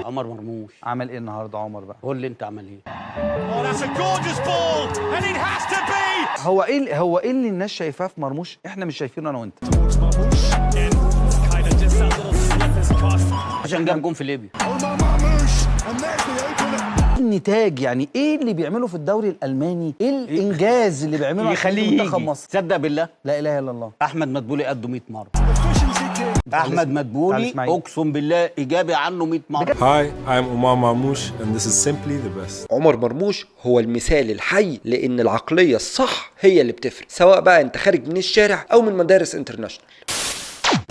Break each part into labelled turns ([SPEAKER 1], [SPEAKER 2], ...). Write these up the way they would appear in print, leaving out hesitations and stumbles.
[SPEAKER 1] عمر مرموش
[SPEAKER 2] عمل ايه النهارده عمر بقى؟
[SPEAKER 1] قول لي انت عمل ايه؟
[SPEAKER 2] هو ايه اللي الناس شايفاه في مرموش احنا مش شايفينه انا وانت؟
[SPEAKER 1] عشان جاب جون في ليبيا.
[SPEAKER 2] النتاج يعني ايه اللي بيعمله في الدوري الالماني؟ ايه الانجاز اللي بيعمله
[SPEAKER 1] يخليه
[SPEAKER 2] منتخب
[SPEAKER 1] يجي.
[SPEAKER 2] مصر؟
[SPEAKER 1] تصدق بالله
[SPEAKER 2] لا اله الا الله.
[SPEAKER 1] احمد مدبولي قده 100 مره. احمد مدبولي اقسم بالله ايجابي عنه 100 مره.
[SPEAKER 3] Hi, I'm Omar Marmoush and this is simply the best.
[SPEAKER 4] عمر مرموش هو المثال الحي لان العقليه الصح هي اللي بتفرق، سواء بقى انت خارج من الشارع او من مدارس انترناشونال.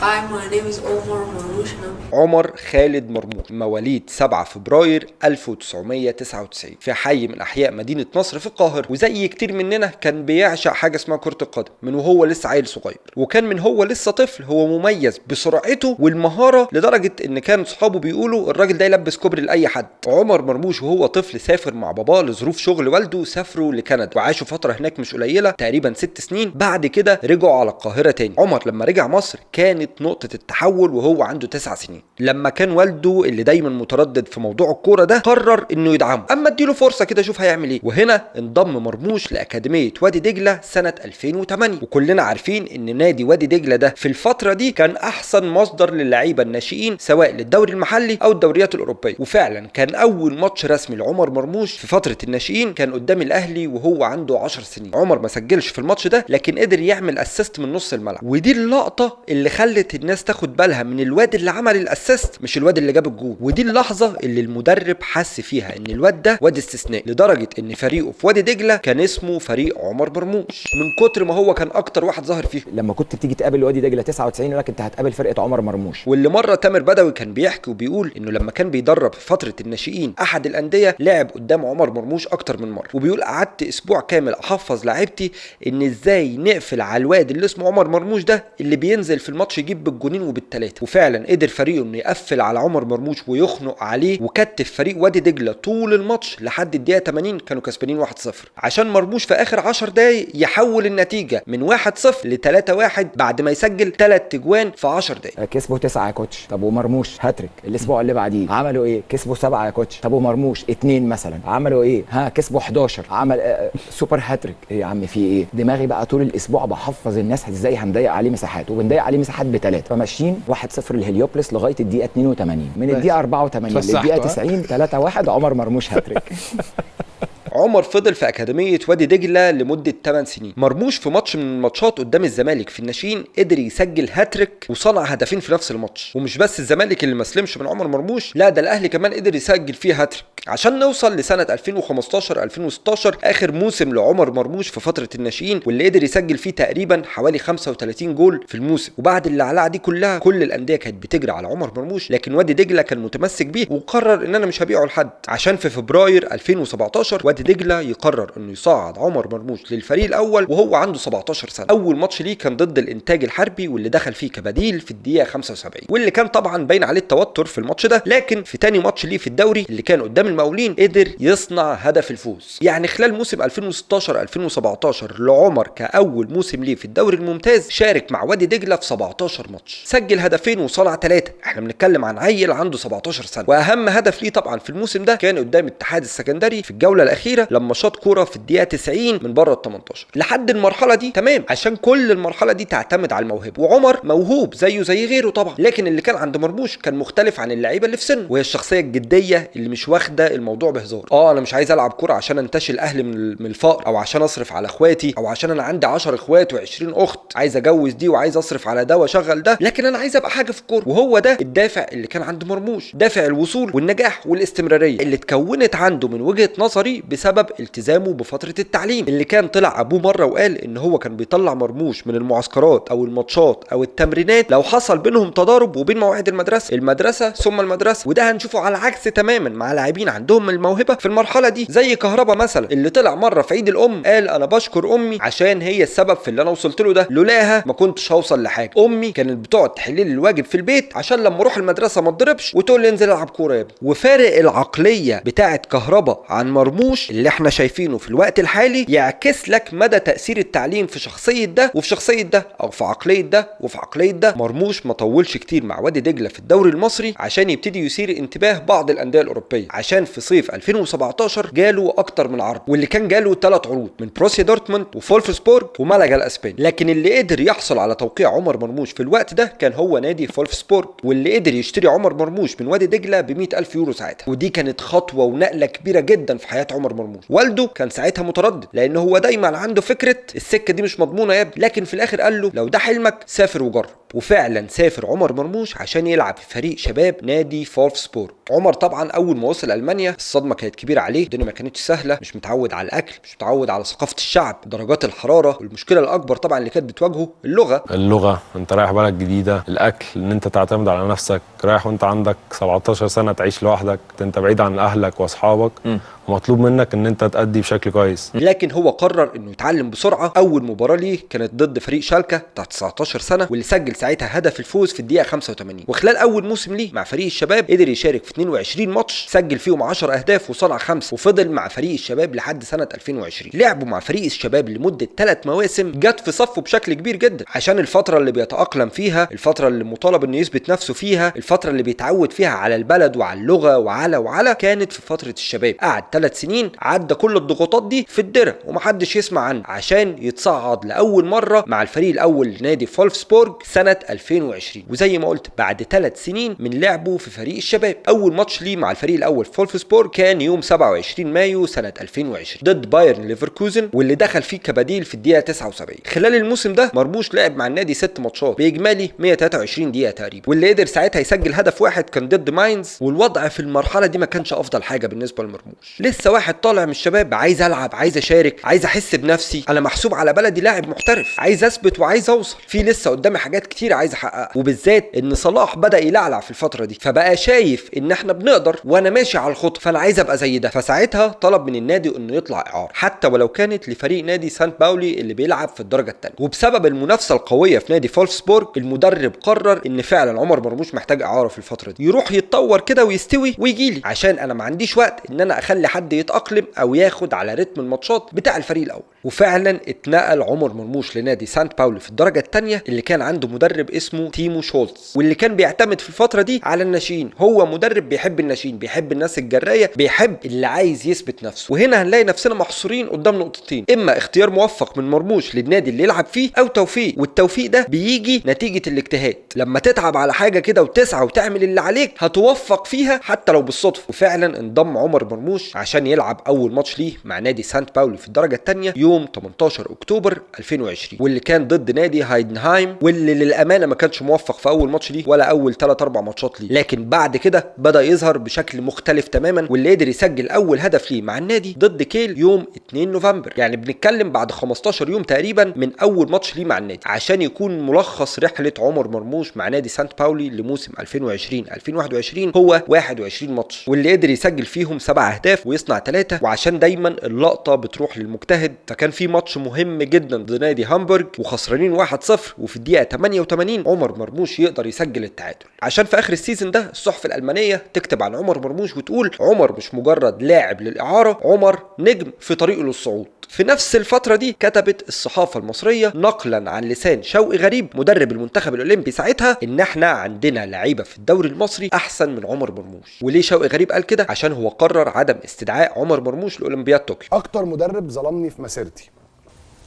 [SPEAKER 5] Hi, my name is Omar Marmoush.
[SPEAKER 4] عمر خالد مرموش مواليد 7 فبراير 1999 في حي من احياء مدينه نصر في القاهره، وزي كتير مننا كان بيعشق حاجه اسمها كره القدم من وهو لسه عيل صغير، وكان من هو لسه طفل هو مميز بسرعته والمهاره لدرجه ان كان صحابه بيقولوا الراجل ده يلبس كوبري لاي حد. عمر مرموش وهو طفل سافر مع باباه لظروف شغل والده، سافروا لكندا وعاشوا فتره هناك مش قليله تقريبا 6 سنين، بعد كده رجعوا على القاهره تاني. عمر لما رجع مصر كانت نقطه التحول وهو عنده 9 سنين، لما كان والده اللي دايما متردد في موضوع الكوره ده قرر انه يدعمه، اما اديله فرصه كده اشوف هيعمل ايه. وهنا انضم مرموش لاكاديميه وادي دجله سنه 2008، وكلنا عارفين ان نادي وادي دجله ده في الفتره دي كان احسن مصدر للعيبه الناشئين سواء للدوري المحلي او الدوريات الاوروبيه. وفعلا كان اول ماتش رسمي لعمر مرموش في فتره الناشئين كان قدام الاهلي وهو عنده 10 سنين. عمر ما سجلش في الماتش ده لكن قدر يعمل اسيست من نص الملعب، ودي اللقطه اللي خلت الناس تاخد بالها من الواد اللي عمل الاسيست مش الواد اللي جاب الجول. ودي اللحظه اللي المدرب حس فيها ان الواد ده واد استثنائي، لدرجه ان فريقه في وادي دجله كان اسمه فريق عمر مرموش من كتر ما هو كان اكتر واحد ظاهر فيه.
[SPEAKER 6] لما كنت بتيجي تقابل وادي دجله 99 يقول لك انت هتقابل فرقه عمر مرموش.
[SPEAKER 4] واللي مره تامر بدوي كان بيحكي وبيقول انه لما كان بيدرب في فتره الناشئين احد الانديه لعب قدام عمر مرموش اكتر من مره، وبيقول قعدت اسبوع كامل احفظ لاعيبتي ان ازاي نقفل على الواد اللي اسمه عمر مرموش ده اللي بينزل في الماتش يجيب بالجونين وبالثلاثه. وفعلا قدر فريقه انه يقفل على عمر مرموش ويخنق عليه، وكتف فريق وادي دجله طول الماتش لحد الدقيقه 80 كانوا كسبانين 1-0، عشان مرموش في اخر 10 دقايق يحول النتيجه من 1-0 ل 3-1 بعد ما يسجل 3 اجوان في 10 دقايق.
[SPEAKER 6] كسبوا 9 يا كوتش. طب ومرموش هاتريك الاسبوع اللي بعديه عملوا ايه؟ كسبوا 7 يا كوتش. طب ومرموش 2 مثلا عملوا ايه؟ كسبوا 11 عمل سوبر هاتريك. ايه يا عم في ايه؟ دماغي بقى طول الاسبوع بحفظ الناس ازاي هنضيق عليه مساحات، وبنضيق عليه مساحات ب3، فماشيين 1-0 لهليوبلس لغايه الدقيقه 82، من الدقيقه 84 للدقيقه 90 3-1 عمر مرموش هاتريك.
[SPEAKER 4] عمر فضل في أكاديمية وادي دجلة لمدة 8 سنين. مرموش في ماتش من الماتشات قدام الزمالك في الناشئين قدر يسجل هاتريك وصنع هدفين في نفس الماتش. ومش بس الزمالك اللي ما سلمش من عمر مرموش، لا ده الأهلي كمان قدر يسجل فيه هاتريك، عشان نوصل لسنة 2015 2016 آخر موسم لعمر مرموش في فترة الناشئين، واللي قدر يسجل فيه تقريبا حوالي 35 جول في الموسم. وبعد اللعلعة دي كلها كل الأندية كانت بتجري على عمر مرموش، لكن وادي دجلة كان متمسك بيه وقرر ان انا مش هبيعه لحد، عشان في فبراير 2017 وادي دجلة يقرر انه يصعد عمر مرموش للفريق الاول وهو عنده 17 سنه. اول ماتش ليه كان ضد الانتاج الحربي واللي دخل فيه كبديل في الدقيقه 75، واللي كان طبعا باين عليه التوتر في الماتش ده. لكن في تاني ماتش ليه في الدوري اللي كان قدام المقاولين قدر يصنع هدف الفوز. يعني خلال موسم 2016 2017 لعمر كاول موسم ليه في الدوري الممتاز شارك مع وادي دجله في 17 ماتش، سجل هدفين وصنع 3. احنا بنتكلم عن عيل عنده 17 سنه. واهم هدف ليه طبعا في الموسم ده كان قدام الاتحاد السكندري في الجوله الاخيره لما شاط كوره في الدقيقه 90 من بره ال 18. لحد المرحله دي تمام، عشان كل المرحله دي تعتمد على الموهبه، وعمر موهوب زيه زي غيره طبعا، لكن اللي كان عند مرموش كان مختلف عن اللعيبه اللي في سنه، وهي الشخصيه الجديه اللي مش واخده الموضوع بهزار. انا مش عايز العب كوره عشان انتشل اهلي من الفقر، او عشان اصرف على اخواتي، او عشان انا عندي 10 اخوات و20 اخت عايز اجوز دي وعايز اصرف على ده واشغل ده، لكن انا عايز ابقى حاجه في الكوره. وهو ده الدافع اللي كان عند مرموش، دافع الوصول والنجاح والاستمراريه اللي اتكونت عنده من وجهه نظري بسبب التزامه بفتره التعليم، اللي كان طلع ابوه مره وقال ان هو كان بيطلع مرموش من المعسكرات او الماتشات او التمرينات لو حصل بينهم تضارب وبين مواعيد المدرسه ثم المدرسه. وده هنشوفه على العكس تماما مع لاعبين عندهم الموهبه في المرحله دي، زي كهربا مثلا اللي طلع مره في عيد الام قال انا بشكر امي عشان هي السبب في اللي انا وصلت له ده، لولاها ما كنتش هوصل لحاجه. امي كانت بتقعد تحل لي الواجب في البيت عشان لما اروح المدرسه ما اتضربش وتقول لي انزل العب كوره يا ابني. وفارق العقليه بتاعه كهربا عن مرموش اللي احنا شايفينه في الوقت الحالي يعكس لك مدى تأثير التعليم في شخصية ده وفي شخصية ده، او في عقلية ده وفي عقلية ده. مرموش ما طولش كتير مع وادي دجلة في الدوري المصري عشان يبتدي يثير انتباه بعض الأندية الأوروبية، عشان في صيف 2017 جاله اكتر من عرض، واللي كان جاله 3 عروض من بروسيا دورتموند وفولفسبورغ ومالاجا الاسباني. لكن اللي قدر يحصل على توقيع عمر مرموش في الوقت ده كان هو نادي فولفسبورغ، واللي قدر يشتري عمر مرموش من وادي دجلة ب 100,000 يورو ساعتها. ودي كانت خطوة ونقلة كبيرة جدا في حياة عمر مرموش. والده كان ساعتها متردد لأنه هو دايما عنده فكرة السكة دي مش مضمونة يا ابني، لكن في الآخر قال له لو ده حلمك سافر وجرب. وفعلا سافر عمر مرموش عشان يلعب في فريق شباب نادي فولفسبورغ. عمر طبعا اول ما وصل المانيا الصدمه كانت كبيره عليه، الدنيا ما كانتش سهله، مش متعود على الاكل، مش متعود على ثقافه الشعب، درجات الحراره، والمشكله الاكبر طبعا اللي كانت بتواجهه اللغه. انت رايح بلد جديده، الاكل، ان انت تعتمد على نفسك، رايح وانت عندك 17 سنه تعيش لوحدك، انت بعيد عن اهلك واصحابك، ومطلوب منك ان انت تأدي بشكل كويس. لكن هو قرر انه يتعلم بسرعه. اول مباراه ليه كانت ضد فريق شالكه بتاع 19 سنه، واللي سجل ساعتها هدف الفوز في الدقيقه 85. وخلال اول موسم ليه مع فريق الشباب قدر يشارك في 22 ماتش، سجل فيهم 10 اهداف وصنع 5، وفضل مع فريق الشباب لحد سنه 2020. لعبوا مع فريق الشباب لمده 3 مواسم، جت في صفه بشكل كبير جدا، عشان الفتره اللي بيتاقلم فيها، الفتره اللي مطالب انه يثبت نفسه فيها، الفتره اللي بيتعود فيها على البلد وعلى اللغه وعلى كانت في فتره الشباب. قعد 3 سنين عدى كل الضغوطات دي في الدرة ومحدش يسمع عنه، عشان يتصعد لاول مره مع الفريق الاول لنادي فولفسبورغ سنه 2020. وزي ما قلت بعد 3 سنين من لعبه في فريق الشباب، اول ماتش ليه مع الفريق الاول فولفسبورغ كان يوم 27 مايو سنه 2020 ضد بايرن ليفركوزن، واللي دخل فيه كبديل في الدقيقه 79. خلال الموسم ده مرموش لعب مع النادي 6 ماتشات باجمالي 123 دقيقه تقريبا، واللي قدر ساعتها يسجل هدف واحد كان ضد ماينز. والوضع في المرحله دي ما كانش افضل حاجه بالنسبه لمرموش، لسه واحد طالع من الشباب، عايز العب، عايز اشارك، عايز احس بنفسي، انا محسوب على بلدي لاعب محترف، عايز اثبت وعايز اوصل، في لسه قدامي حاجات كتير عايز احققها. وبالذات ان صلاح بدا يلعلع في الفتره دي، فبقى شايف ان احنا بنقدر وانا ماشي على الخط، فانا عايز ابقى زي ده. فساعتها طلب من النادي انه يطلع اعاره، حتى ولو كانت لفريق نادي سانت باولي اللي بيلعب في الدرجه الثانيه. وبسبب المنافسه القويه في نادي فولفسبورغ، المدرب قرر ان فعلا عمر مرموش محتاج اعاره في الفتره دي، يروح يتطور كده ويستوي ويجي لي، عشان انا ما عنديش وقت ان انا اخلي حد يتاقلم او ياخد على رتم الماتشات بتاع الفريق الاول. وفعلا اتنقل عمر مرموش لنادي سانت باولي في الدرجه الثانيه، اللي كان عنده مدرب اسمه تيمو شولتز، واللي كان بيعتمد في الفتره دي على الناشئين. هو مدرب بيحب الناشئين، بيحب الناس الجرايه، بيحب اللي عايز يثبت نفسه. وهنا هنلاقي نفسنا محصورين قدام نقطتين، اما اختيار موفق من مرموش للنادي اللي يلعب فيه، او توفيق. والتوفيق ده بيجي نتيجه الاجتهاد، لما تتعب على حاجه كده وتسعى وتعمل اللي عليك هتوفق فيها حتى لو بالصدفه. وفعلا انضم عمر مرموش عشان يلعب اول ماتش ليه مع نادي سانت باولي في الدرجه الثانيه يوم 18 اكتوبر 2020، واللي كان ضد نادي هايدنهايم، واللي للامانه ما كانش موفق في اول ماتش ليه ولا اول 3-4 ماتشات ليه، لكن بعد كده بدا يظهر بشكل مختلف تماما، واللي قدر يسجل اول هدف ليه مع النادي ضد كيل يوم 2 نوفمبر. يعني بنتكلم بعد 15 يوم تقريبا من اول ماتش ليه مع النادي، عشان يكون ملخص رحله عمر مرموش مع نادي سانت باولي لموسم 2020-2021 هو 21 ماتش، واللي قدر يسجل فيهم 7 اهداف ويصنع 3. وعشان دايما اللقطه بتروح للمجتهد، فكان في ماتش مهم جدا ضد نادي هامبورغ وخسرانين 1-0، وفي الدقيقه 88 عمر مرموش يقدر يسجل التعادل، عشان في اخر السيزون ده الصحف الالمانيه تكتب عن عمر مرموش وتقول عمر مش مجرد لاعب للاعاره، عمر نجم في طريقه للصعود. في نفس الفتره دي كتبت الصحافه المصريه نقلا عن لسان شوقي غريب مدرب المنتخب الاولمبي ساعتها ان احنا عندنا لعيبه في الدوري المصري احسن من عمر مرموش. وليه شوقي غريب قال كده؟ عشان هو قرر عدم استدعاء عمر مرموش لاولمبياد طوكيو.
[SPEAKER 7] اكتر مدرب ظلمني في مسيرتي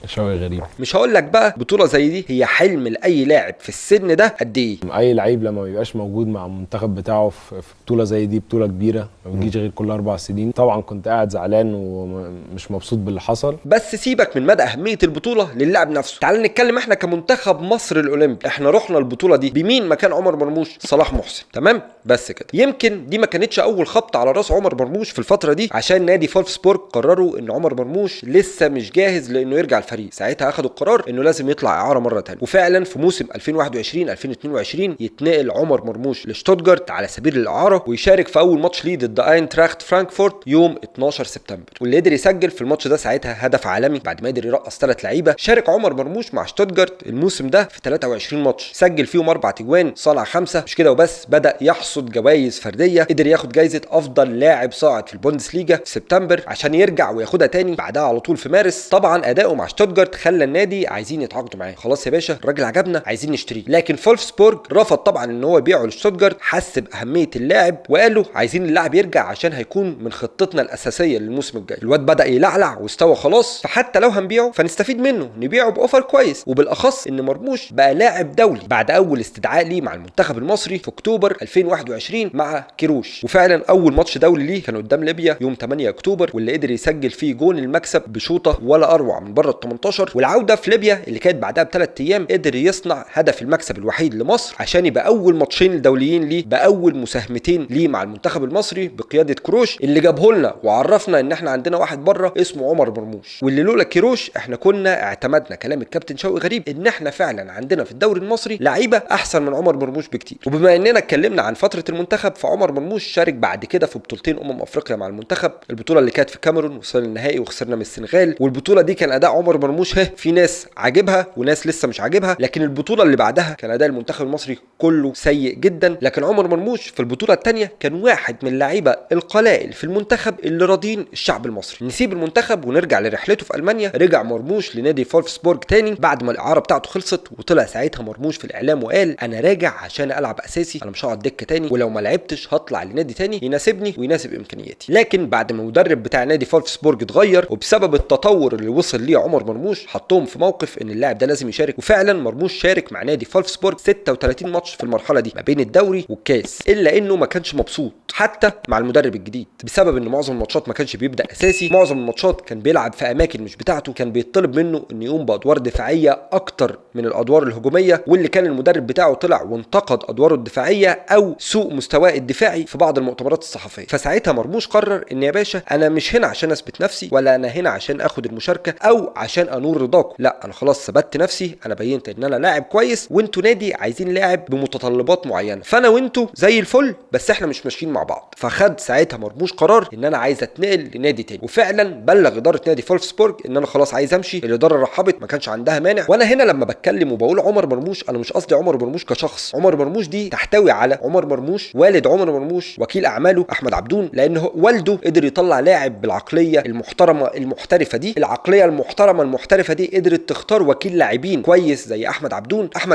[SPEAKER 3] شوقي غريب.
[SPEAKER 4] مش هقول لك بقى بطوله زي دي هي حلم لاي لاعب في السن ده قد ايه.
[SPEAKER 3] اي لعيب لما بيبقاش موجود مع المنتخب بتاعه في بطوله زي دي، بطوله كبيره ما بتجيش غير كل 4 سنين، طبعا كنت قاعد زعلان ومش مبسوط باللي حصل.
[SPEAKER 4] بس سيبك من مدى اهميه البطوله للاعب نفسه، تعال نتكلم احنا كمنتخب مصر الاولمبي. احنا رحنا البطوله دي بمين مكان عمر مرموش؟ صلاح محسن، تمام؟ بس كده. يمكن دي ما كانتش اول خبطه على راس عمر مرموش في الفتره دي، عشان نادي فولفسبورغ قرروا ان عمر مرموش لسه مش جاهز لانه يرجع الفريق الفريق. ساعتها اخدوا القرار انه لازم يطلع اعاره مره ثانيه، وفعلا في موسم 2021 2022 يتنقل عمر مرموش لشتوتجارت على سبيل الاعاره ويشارك في اول ماتش ليه ضد اينتراخت فرانكفورت يوم 12 سبتمبر، واللي قدر يسجل في الماتش ده ساعتها هدف عالمي بعد ما قدر يرقص 3 لعيبه. شارك عمر مرموش مع شتوتجارت الموسم ده في 23 ماتش، سجل فيهم 4 تجوان، صنع 5. مش كده وبس، بدا يحصد جوائز فرديه، قدر ياخد جائزه افضل لاعب صاعد في البوندسليجا في سبتمبر عشان يرجع وياخدها تاني بعدها على طول في مارس. طبعا اداؤه مع شتوتجارت خلى النادي عايزين يتعاقدوا معاه، خلاص يا باشا الراجل عجبنا عايزين نشتريه، لكن فولفسبورج رفض طبعا ان هو يبيعه لشتوتجارت، حس باهميه اللاعب وقالوا عايزين اللاعب يرجع عشان هيكون من خطتنا الاساسيه للموسم الجاي. الواد بدا يلعلع واستوى خلاص، فحتى لو هنبيعه فنستفيد منه، نبيعه باوفر كويس، وبالاخص ان مرموش بقى لاعب دولي بعد اول استدعاء ليه مع المنتخب المصري في اكتوبر 2021 مع كيروش. وفعلا اول ماتش دولي ليه كان قدام ليبيا يوم 8 اكتوبر، واللي قدر يسجل فيه جون المكسب بشوطه ولا اروع من بره ال 18، والعوده في ليبيا اللي كانت بعدها ب3 ايام قدر يصنع هدف المكسب الوحيد لمصر عشان يبقى اول ماتشين الدوليين ليه باول مساهمتين ليه مع المنتخب المصري بقياده كروش، اللي جابه لنا وعرفنا ان احنا عندنا واحد بره اسمه عمر مرموش، واللي لولا كروش احنا كنا اعتمدنا كلام الكابتن شوقي غريب ان احنا فعلا عندنا في الدوري المصري لعيبه احسن من عمر مرموش بكتير. وبما اننا اتكلمنا عن فتره المنتخب، فعمر مرموش شارك بعد كده في بطولتين افريقيا مع المنتخب، البطوله اللي كانت في الكاميرون وصلنا النهائي وخسرنا من السنغال، والبطوله دي كان اداء عمر مرموش في ناس عاجبها وناس لسه مش عاجبها، لكن البطوله اللي بعدها كان اداء المنتخب المصري كله سيء جدا. لكن عمر مرموش في البطوله الثانيه كان واحد من اللعيبه القلائل في المنتخب اللي راضين الشعب المصري. نسيب المنتخب ونرجع لرحلته في المانيا، رجع مرموش لنادي فولفسبورج تاني بعد ما الاعاره بتاعته خلصت، وطلع ساعتها مرموش في الاعلام وقال انا راجع عشان العب اساسي، انا مش هقعد دكه تاني، ولو ما لعبتش هطلع لنادي تاني يناسبني ويناسب امكانياتي. لكن بعد ما المدرب بتاع نادي فولفسبورج اتغير وبسبب التطور اللي وصل ليه عمر مرموش، حطهم في موقف ان اللاعب ده لازم يشارك، وفعلا مرموش شارك مع نادي فولفسبورج 36 ماتش في المرحله دي ما بين الدوري والكاس، الا انه ما كانش مبسوط حتى مع المدرب الجديد بسبب ان معظم الماتشات ما كانش بيبدا اساسي، معظم الماتشات كان بيلعب في اماكن مش بتاعته، كان بيطلب منه انه يقوم بادوار دفاعيه اكتر من الادوار الهجوميه، واللي كان المدرب بتاعه طلع وانتقد ادواره الدفاعيه او سوء مستواه الدفاعي في بعض المؤتمرات الصحفيه. فساعتها مرموش قرر ان يا باشا انا مش هنا عشان اثبت نفسي، ولا انا هنا عشان اخد المشاركه او عشان انور رضاكم، لا انا خلاص ثبتت نفسي، انا بينت ان انا لاعب كويس، وانتوا نادي عايزين لاعب بمتطلبات معينه، فانا وانتوا زي الفل بس احنا مش ماشيين مع بعض. فخد ساعتها مرموش قرار ان انا عايز اتنقل لنادي تاني، وفعلا بلغ اداره نادي فولفسبورج ان انا خلاص عايز امشي. الاداره رحبت، ما كانش عندها مانع. وانا هنا لما بتكلم وبقول عمر مرموش انا مش قصدي عمر مرموش كشخص، عمر مرموش دي تحتوي على عمر مرموش والد عمر مرموش وكيل اعماله احمد عبدون، لانه والده قدر يطلع لاعب بالعقليه المحترمه المحترفه دي. العقليه المحترمه المحترفه دي قدرت تختار وكيل لاعبين كويس زي احمد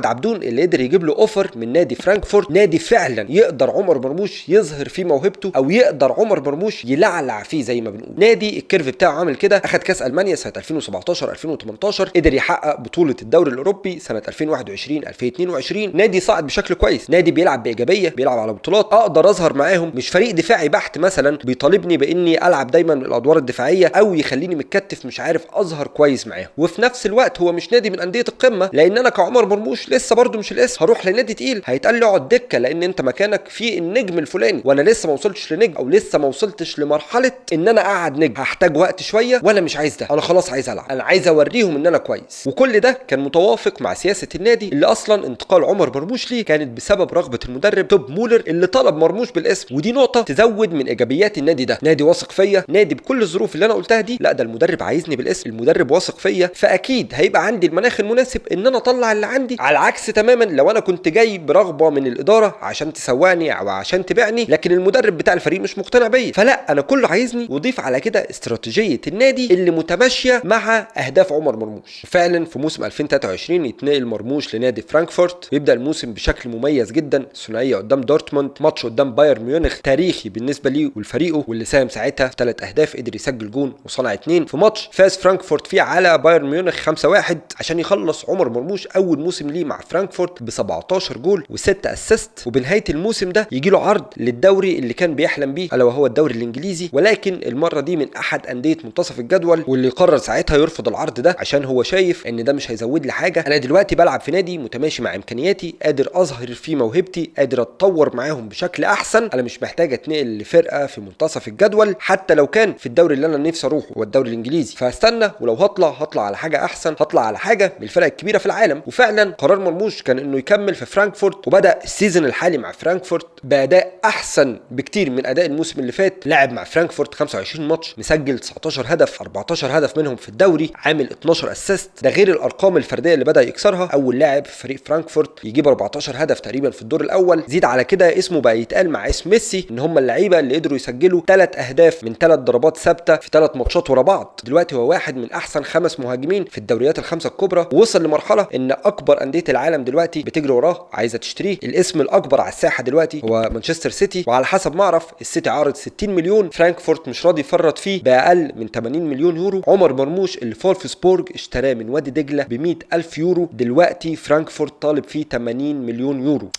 [SPEAKER 4] عبدون اللي قدر يجيب له اوفر من نادي فرانكفورت، نادي فعلا يقدر عمر مرموش يظهر فيه موهبته او يقدر عمر مرموش يلعلع فيه زي ما بنقول. نادي الكيرف بتاعه عامل كده، اخد كاس المانيا سنه 2017 2018، قدر يحقق بطوله الدوري الاوروبي سنه 2021 2022. نادي صاعد بشكل كويس، نادي بيلعب بايجابيه، بيلعب على بطولات، اقدر اظهر معاهم، مش فريق دفاعي بحت مثلا بيطالبني باني العب دايما الادوار الدفاعيه او يخليني متكتف مش عارف اظهر كويس معاهم. وفي نفس الوقت هو مش نادي من انديه القمه، لان انا كعمر مرموش لسه برده مش الاسم، هروح لنادي تقيل هيتقال لي اقعد دكه لان انت مكانك في النجم الفلاني، وانا لسه ما وصلتش لنجم او لسه ما وصلتش لمرحله ان انا اقعد نجم، هحتاج وقت شويه وانا مش عايز ده، انا خلاص عايز العب، انا عايز اوريهم ان انا كويس. وكل ده كان متوافق مع سياسه النادي، اللي اصلا انتقال عمر مرموش ليه كانت بسبب رغبه المدرب توب مولر اللي طلب مرموش بالاسم. ودي نقطه تزود من ايجابيات النادي ده، نادي واثق فيا، نادي بكل الظروف اللي انا قلتها دي، لا ده المدرب عايزني بالاسم، المدرب واثق فيا، فاكيد هيبقى عندي المناخ المناسب ان انا اطلع اللي عندي. على العكس تماما لو انا كنت جاي برغبه من الاداره عشان تسوقني او عشان تبيعني، لكن المدرب بتاع الفريق مش مقتنع بيا، فلا انا كله عايزني. وضيف على كده استراتيجيه النادي اللي متماشيه مع اهداف عمر مرموش. فعلا في موسم 2023 يتنقل مرموش لنادي فرانكفورت، يبدا الموسم بشكل مميز جدا، ثنائيه قدام دورتموند، ماتش قدام بايرن ميونخ تاريخي بالنسبه ليه ولفريقه، واللي ساهم ساعتها في 3 اهداف، قدر يسجل جون وصنع 2 في ماتش فاز فرانكفورت فيه على بايرن ميونخ 5-1 عشان يخلص عمر مرموش اول موسم ليه مع فرانكفورت ب 17 جول و6 اسيست. وبنهايه الموسم ده يجي له عرض للدوري اللي كان بيحلم بيه الا وهو الدوري الانجليزي، ولكن المره دي من احد انديه منتصف الجدول، واللي قرر ساعتها يرفض العرض ده عشان هو شايف ان ده مش هيزود لي حاجه، انا دلوقتي بلعب في نادي متماشي مع امكانياتي، قادر اظهر فيه موهبتي، قادر اتطور معاهم بشكل احسن، انا مش محتاج اتنقل لفرقه في منتصف الجدول حتى لو كان في الدوري اللي انا نفسي اروحه هو الدوري الانجليزي، فهستنى ولو هطلع هطلع على حاجه احسن، هطلع على حاجه من الفرق الكبيره في العالم. وفعلا قرار مرموش كان انه يكمل في فرانكفورت، وبدا السيزون الحالي مع فرانكفورت باداء احسن بكتير من اداء الموسم اللي فات. لعب مع فرانكفورت 25 ماتش، مسجل 19 هدف، 14 هدف منهم في الدوري، عامل 12 اسيست، ده غير الارقام الفرديه اللي بدا يكسرها. اول لاعب في فريق فرانكفورت يجيب 14 هدف تقريبا في الدور الاول. زيد على كده اسمه بقى يتقال مع اسم ميسي ان هم اللعيبه اللي قدروا يسجلوا 3 اهداف من 3 ضربات ثابته في 3 ماتشات ورا بعض. دلوقتي هو واحد من احسن 5 مهاجمين في الدوريات ال5 الكبرى، ووصل لمرحله ان اكبر انديه العالم دلوقتي بتجري وراه عايزه تشتريه. الاسم الاكبر على الساحه دلوقتي هو مانشستر سيتي، وعلى حسب ما اعرف السيتي عارض 60 مليون، فرانكفورت مش راضي يفرط فيه باقل من 80 مليون يورو. عمر مرموش اللي فولفسبورج اشتراه من وادي دجله ب 100,000 يورو، دلوقتي فرانكفورت طالب فيه 80 مليون يورو.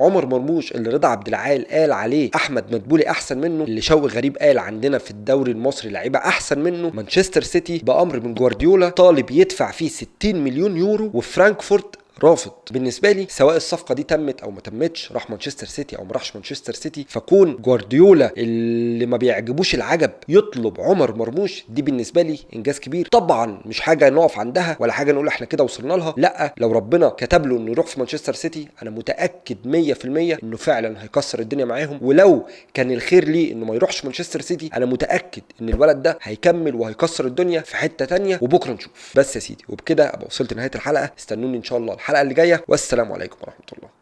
[SPEAKER 4] عمر مرموش اللي رضا عبد العال قال عليه احمد مدبولي احسن منه، اللي شوقي غريب قال عندنا في الدوري المصري لعيبه احسن منه، مانشستر سيتي بامر من جوارديولا طالب يدفع فيه 60 مليون يورو، وفرانكفورت رافض. بالنسبه لي سواء الصفقه دي تمت او ما تمتش، راح مانشستر سيتي او ما راحش مانشستر سيتي، فكون جوارديولا اللي ما بيعجبوش العجب يطلب عمر مرموش، دي بالنسبه لي انجاز كبير. طبعا مش حاجه نقف عندها ولا حاجه نقول احنا كده وصلنا لها، لا، لو ربنا كتب له انه يروح في مانشستر سيتي انا متاكد 100% انه فعلا هيكسر الدنيا معاهم. ولو كان الخير ليه انه ما يروحش مانشستر سيتي، انا متاكد ان الولد ده هيكمل وهيكسر الدنيا في حته تانية، وبكره نشوف. بس يا سيدي، وبكده ابقى وصلت لنهايه الحلقه. استنوني ان شاء الله الحلقه اللي جايه، والسلام عليكم ورحمه الله.